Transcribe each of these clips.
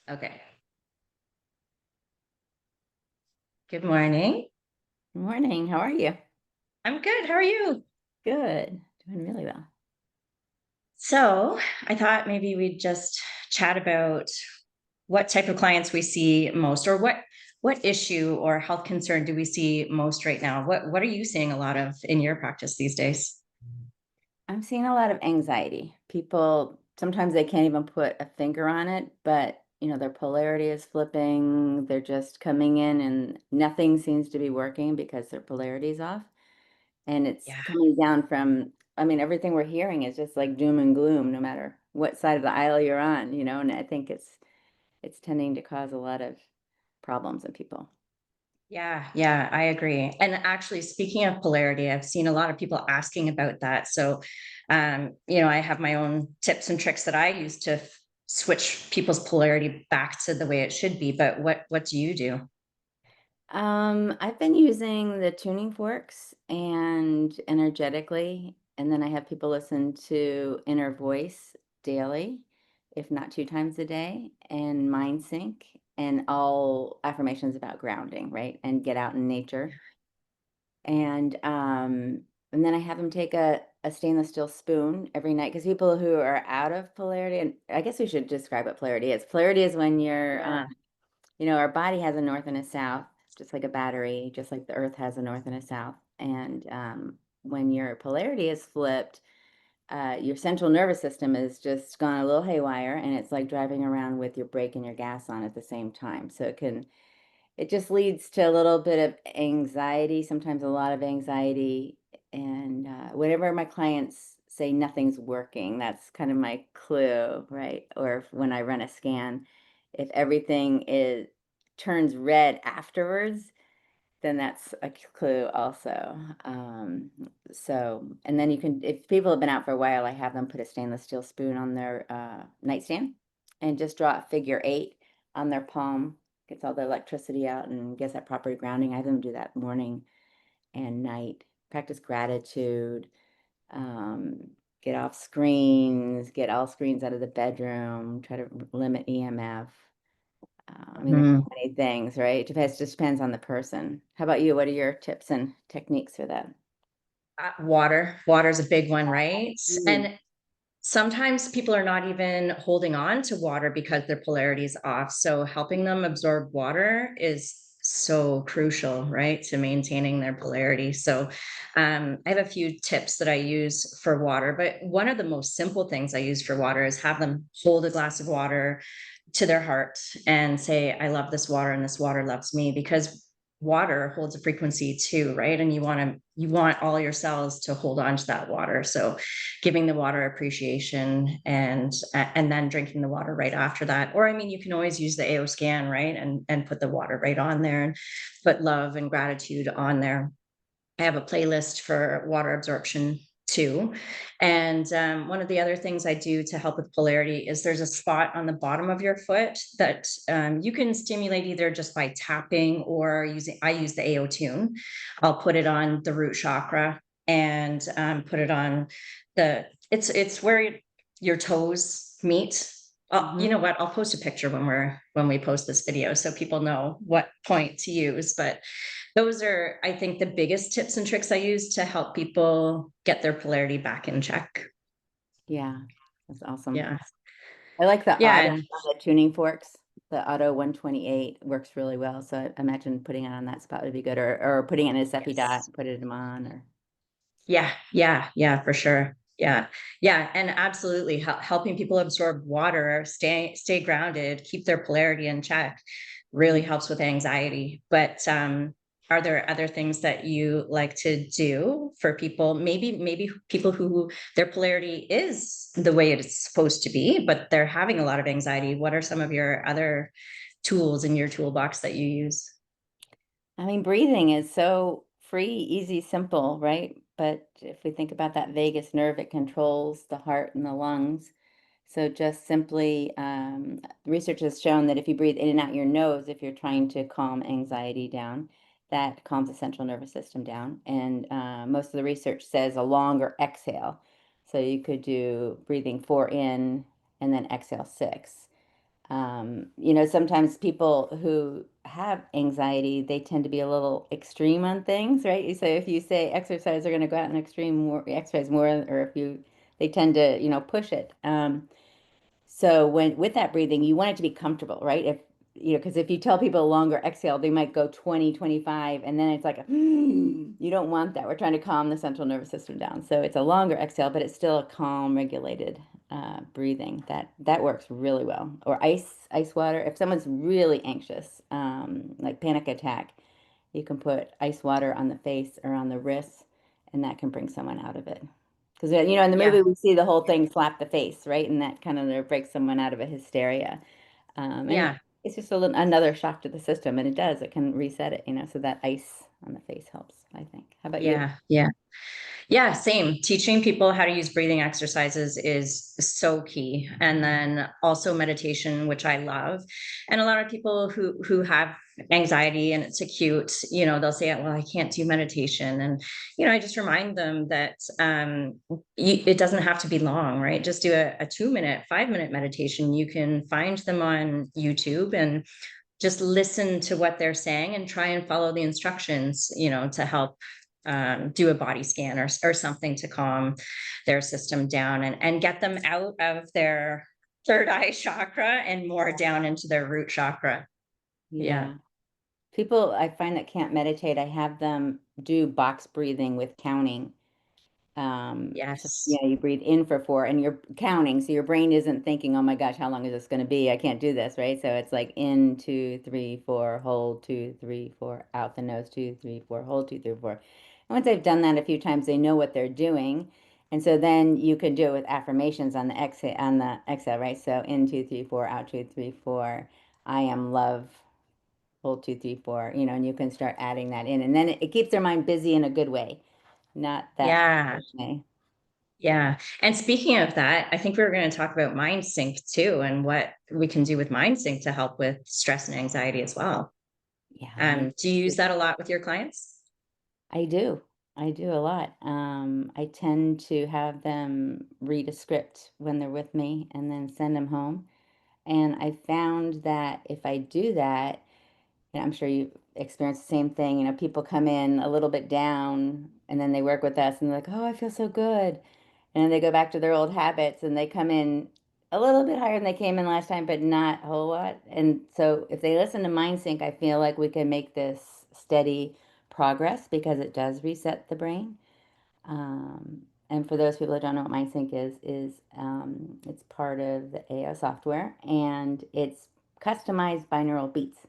Okay. Good morning. Morning. How are you? I'm good. How are you? Good. Doing really well. So, I thought maybe we'd just chat about what type of clients we see most, or what issue or health concern do we see most right now? What are you seeing a lot of in your practice these days? I'm seeing a lot of anxiety. People sometimes they can't even put a finger on it, but their polarity is flipping. They're just coming in and nothing seems to be working because their polarity is off. And it's Yeah. coming down from, I mean, everything we're hearing is just like doom and gloom, no matter what side of the aisle you're on, and I think it's tending to cause a lot of problems in people. Yeah, I agree. And actually, speaking of polarity, I've seen a lot of people asking about that. So, I have my own tips and tricks that I use to switch people's polarity back to the way it should be. But what do you do? I've been using the tuning forks and energetically, and then I have people listen to inner voice daily, if not 2 times a day, and mind sync and all affirmations about grounding, right? And get out in nature. And then I have them take a stainless steel spoon every night because people who are out of polarity, and I guess we should describe what polarity is. Polarity is when you're Yeah. our body has a north and a south, just like a battery, just like the earth has a north and a south. And when your polarity is flipped, your central nervous system is just gone a little haywire, and it's like driving around with your brake and your gas on at the same time. So it just leads to a little bit of anxiety, sometimes a lot of anxiety. And whenever my clients say nothing's working, that's kind of my clue, right? Or when I run a scan, if everything is turns red afterwards, then that's a clue also. And then if people have been out for a while, I have them put a stainless steel spoon on their nightstand and just draw a figure eight on their palm, gets all the electricity out and gets that proper grounding. I have them do that morning and night. Practice gratitude, um, get off screens, get all screens out of the bedroom, try to limit EMF. I mean, there's so Mhm. many things, right? Just depends on the person. How about you? What are your tips and techniques for that? Water is a big one, right? Mm. And sometimes people are not even holding on to water because their polarity is off. So helping them absorb water is so crucial, right, to maintaining their polarity. So I have a few tips that I use for water, but one of the most simple things I use for water is have them hold a glass of water to their heart and say, I love this water and this water loves me, because water holds a frequency too, right? And you want all your cells to hold on to that water. So giving the water appreciation, and then drinking the water right after that. Or I mean, you can always use the AO scan, right? And put the water right on there and put love and gratitude on there. I have a playlist for water absorption too. And one of the other things I do to help with polarity is there's a spot on the bottom of your foot that you can stimulate either just by tapping or I use the AO tune. I'll put it on the root chakra and put it on it's where your toes meet. You know Hmm. what? I'll post a picture when we post this video so people know what point to use. But those are, I think, the biggest tips and tricks I use to help people get their polarity back in check. Yeah, that's awesome. Yeah. I like Yeah. And the tuning forks. The auto 128 works really well. So I imagine putting it on that spot would be good, or putting it in a SEFI dot, yes. put it on, or Yeah, for sure. Yeah. And absolutely helping people absorb water, stay grounded, keep their polarity in check really helps with anxiety. But are there other things that you like to do for people? Maybe people who their polarity is the way it's supposed to be, but they're having a lot of anxiety. What are some of your other tools in your toolbox that you use? I mean, breathing is so free, easy, simple, right? But if we think about that vagus nerve, it controls the heart and the lungs. So just simply, research has shown that if you breathe in and out your nose, if you're trying to calm anxiety down, that calms the central nervous system down. And most of the research says a longer exhale. So you could do breathing four in and then exhale six. Sometimes people who have anxiety, they tend to be a little extreme on things, right? So if you say exercise, they're going to go out and exercise more, or if they tend to, push it. So with that breathing, you want it to be comfortable, right? Because if you tell people a longer exhale, they might go 20, 25, and then it's like, you don't want that. We're trying to calm the central nervous system down. So it's a longer exhale, but it's still a calm, regulated breathing. That works really well. Or ice water. If someone's really anxious, like panic attack, you can put ice water on the face or on the wrists, and that can bring someone out of it. Because, in the Yeah. movie, we see the whole thing slap the face, right? And that kind of breaks someone out of a hysteria. And Yeah. it's just another shock to the system. And it can reset it, so that ice on the face helps, I think. How about you? Yeah. Yeah. Yeah, same. Teaching people how to use breathing exercises is so key. And then also meditation, which I love. And a lot of people who have anxiety and it's acute, they'll say, well, I can't do meditation. And, I just remind them that it doesn't have to be long, right? Just do a 2-minute, 5-minute meditation. You can find them on YouTube and just listen to what they're saying and try and follow the instructions, to help do a body scan or something to calm their system down and get them out of their third eye chakra and more down into their root chakra. Yeah. Yeah. People I find that can't meditate, I have them do box breathing with counting. So Yes. yeah, you breathe in for 4 and you're counting. So your brain isn't thinking, oh my gosh, how long is this going to be? I can't do this, right? So it's like in 2, 3, 4, hold 2, 3, 4, out the nose 2, 3, 4, hold 2, 3, 4. And once they've done that a few times, they know what they're doing. And so then you can do it with affirmations on the exhale, right? So in 2, 3, 4, out 2, 3, 4. I am love, hold 2, 3, 4, and you can start adding that in. And then it keeps their mind busy in a good way, not that Yeah. way. Yeah. And speaking of that, I think we were going to talk about mind sync too, and what we can do with mind sync to help with stress and anxiety as well. Yeah, mind. Do you use that a lot with your clients? I do. I do a lot. I tend to have them read a script when they're with me and then send them home. And I found that if I do that, and I'm sure you experience the same thing, people come in a little bit down and then they work with us and they're like, oh, I feel so good. And then they go back to their old habits and they come in a little bit higher than they came in last time, but not a whole lot. And so if they listen to Mind Sync, I feel like we can make this steady progress because it does reset the brain. And for those people that don't know what Mind Sync is it's part of the AO software and it's customized binaural beats.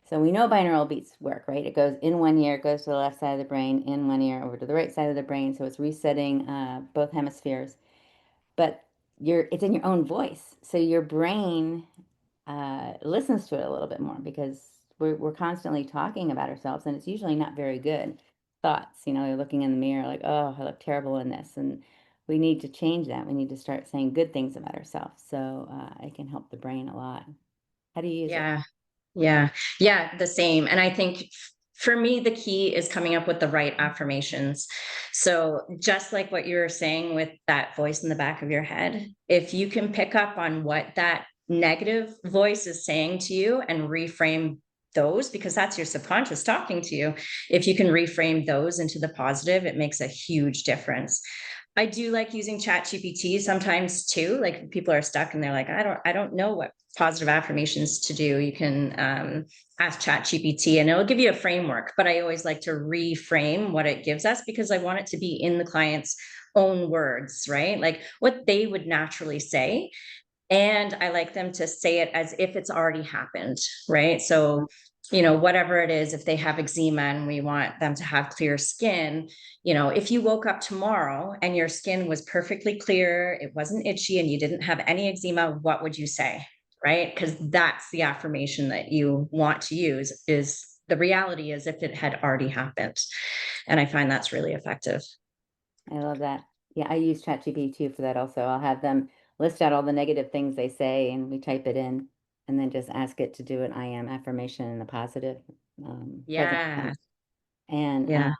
So we know binaural beats work, right? It goes in one ear, it goes to the left side of the brain, in one ear, over to the right side of the brain. So it's resetting both hemispheres. But it's in your own voice. So your brain listens to it a little bit more because we're constantly talking about ourselves and it's usually not very good thoughts. You're looking in the mirror like, oh, I look terrible in this. And we need to change that. We need to start saying good things about ourselves. So it can help the brain a lot. How do you use it? Yeah. Yeah. Yeah. The same. And I think for me, the key is coming up with the right affirmations. So just like what you were saying with that voice in the back of your head, if you can pick up on what that negative voice is saying to you and reframe those, because that's your subconscious talking to you. If you can reframe those into the positive, it makes a huge difference. I do like using Chat GPT sometimes too. Like people are stuck and they're like, I don't know what positive affirmations to do. You can ask Chat GPT and it'll give you a framework, but I always like to reframe what it gives us because I want it to be in the client's own words, right? Like what they would naturally say. And I like them to say it as if it's already happened, right? So, whatever it is, if they have eczema and we want them to have clear skin, if you woke up tomorrow and your skin was perfectly clear, it wasn't itchy, and you didn't have any eczema, what would you say? Right? Because that's the affirmation that you want to use is the reality as if it had already happened. And I find that's really effective. I love that. Yeah, I use ChatGPT too for that also. I'll have them list out all the negative things they say and we type it in and then just ask it to do an I am affirmation in the positive present Yeah. tense. And Yeah.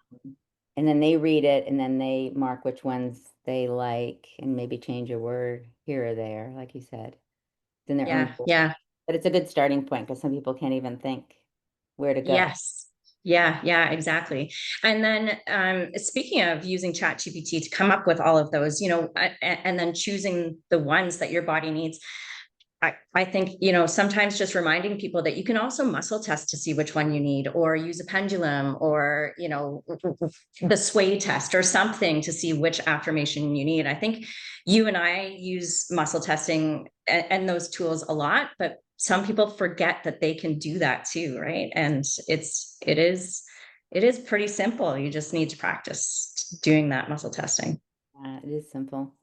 and then they read it and then they mark which ones they like and maybe change a word here or there, like you said. It's in their own Yeah. voice. Yeah. But it's a good starting point because some people can't even think where to go. Yes. Yeah, exactly. And then speaking of using ChatGPT to come up with all of those, and then choosing the ones that your body needs, I think, sometimes just reminding people that you can also muscle test to see which one you need, or use a pendulum, or, the sway test or something to see which affirmation you need. I think you and I use muscle testing and those tools a lot, but some people forget that they can do that too, right? And it is pretty simple. You just need to practice doing that muscle testing. It is simple.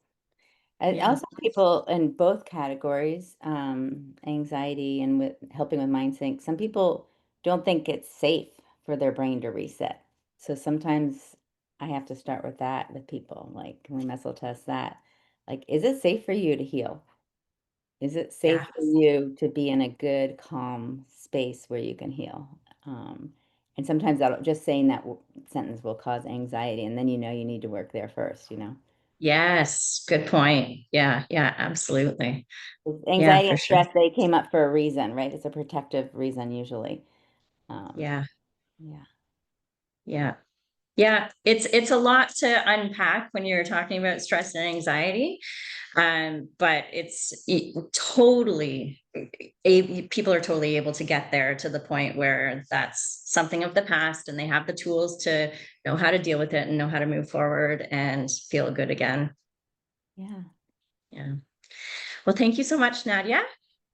And Yeah. also people in both categories, anxiety and with helping with mind sync, some people don't think it's safe for their brain to reset. So sometimes I have to start with that with people, like, can we muscle test that? Like, is it safe for you to heal? Is it safe for Yes. you to be in a good, calm space where you can heal? And sometimes that'll just saying that sentence will cause anxiety, and then you need to work there first. Yes. Good point. Yeah, absolutely. 'Cause Yeah, anxiety for and sure. stress, they came up for a reason, right? It's a protective reason usually. Um, Yeah. yeah. Yeah. Yeah. It's a lot to unpack when you're talking about stress and anxiety. But totally people are totally able to get there to the point where that's something of the past and they have the tools to know how to deal with it and know how to move forward and feel good again. Yeah. Yeah. Well, thank you so much, Nadia.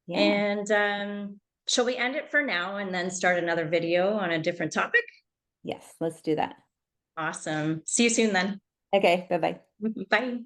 Yeah. And shall we end it for now and then start another video on a different topic? Yes. Let's do that. Awesome. See you soon then. Okay. Bye-bye. Bye.